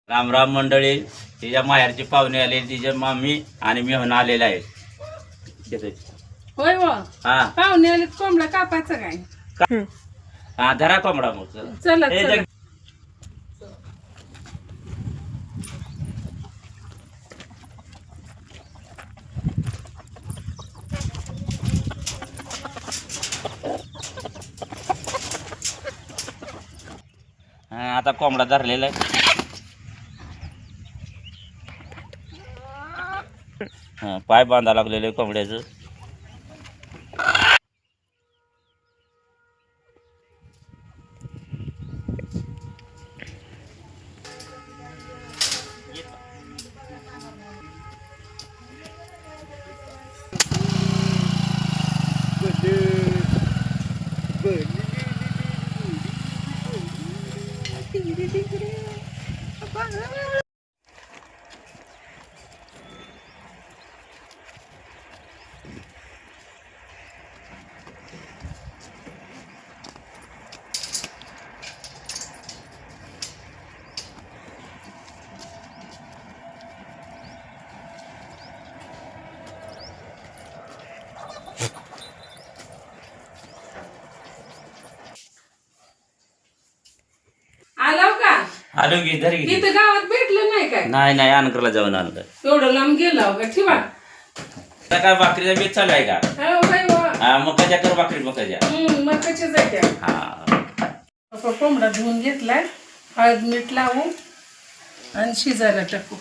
राम राम मंडळी, तिच्या माहेरची पाहुणे आले, तिच्या मामी आणि मी होऊन आलेला आहे. होय व हा पाहुणे आले कोंबडा कापायचं काय? हा धरा कोंबडा मग. चला हे चला. जग- हा आता कोंबडा धरलेला आहे. हा पाय बांधा लागलेलं आहे कोंबड्याचं. आलो का? आलो की धर की. इथं गावात भेटलं नाही काय? नाही नाही अनकरला जाऊन आणलं. एवढं लांब गेला का? ठेवा. आता काय भाकरीचा बेत चालू आहे का? हो बाई वा. हा मकाच्या कर भाकरी मकाच्या. मग कशा जायच्या? हा कोंबडा धुवून घेतलाय, हळद मीठ लावू आणि शिजायला टाकू.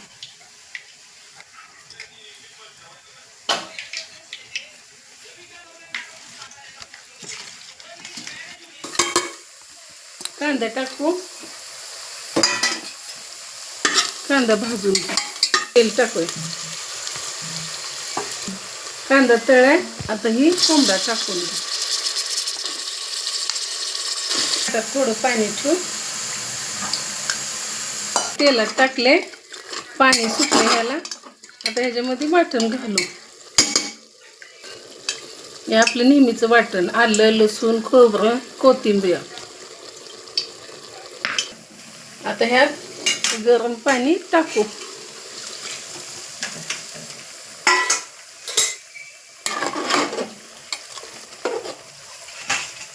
कांदा टाकू, कांदा भाजून तेल टाकूय. कांदा तळाय. आता ही कोंबडा टाकून दे. आता थोडं पाणी ठेवू. तेलात टाकले, पाणी सुटले ह्याला. आता ह्याच्यामध्ये वाटण घालू. हे आपलं नेहमीचं वाटण, आलं लसूण खोबरं कोथिंबीर. आता ह्यात गरम पाणी टाकू.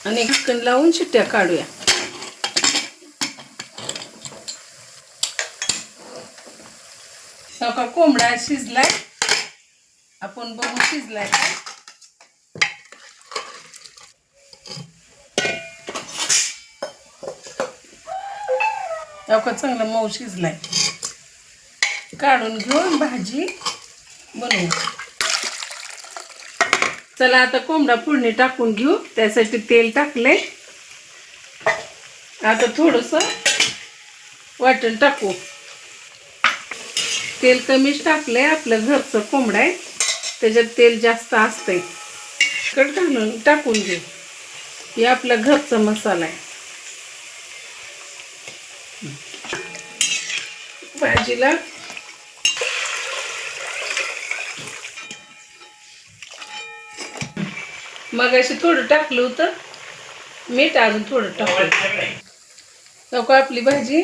आणि ढक्कन लावून शिट्ट्या काढूया. का कोंबडा शिजलाय, आपण बघू शिजलाय. का चांगला मऊ शिजलाय. काढून घेऊन भाजी बनवू. चला आता कोंबडा फोडणी टाकून घेऊ. त्यासाठी तेल टाकले. आता थोडस वाटण टाकू. तेल कमीच टाकलंय, आपलं घरचं कोंबडा आहे त्याच्यात तेल जास्त असतंय. कट घालून टाकून घेऊ. हे आपला घरचा मसाला आहे. भाजीला मग अशी थोडं टाकलं होतं मीठ, अजून थोडं टाकलं. नको आपली भाजी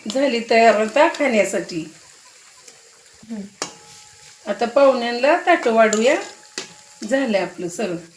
झाली तयार होता खाण्यासाठी. आता पाहुण्यांना ताटं वाढूया. झालं आपलं सगळं.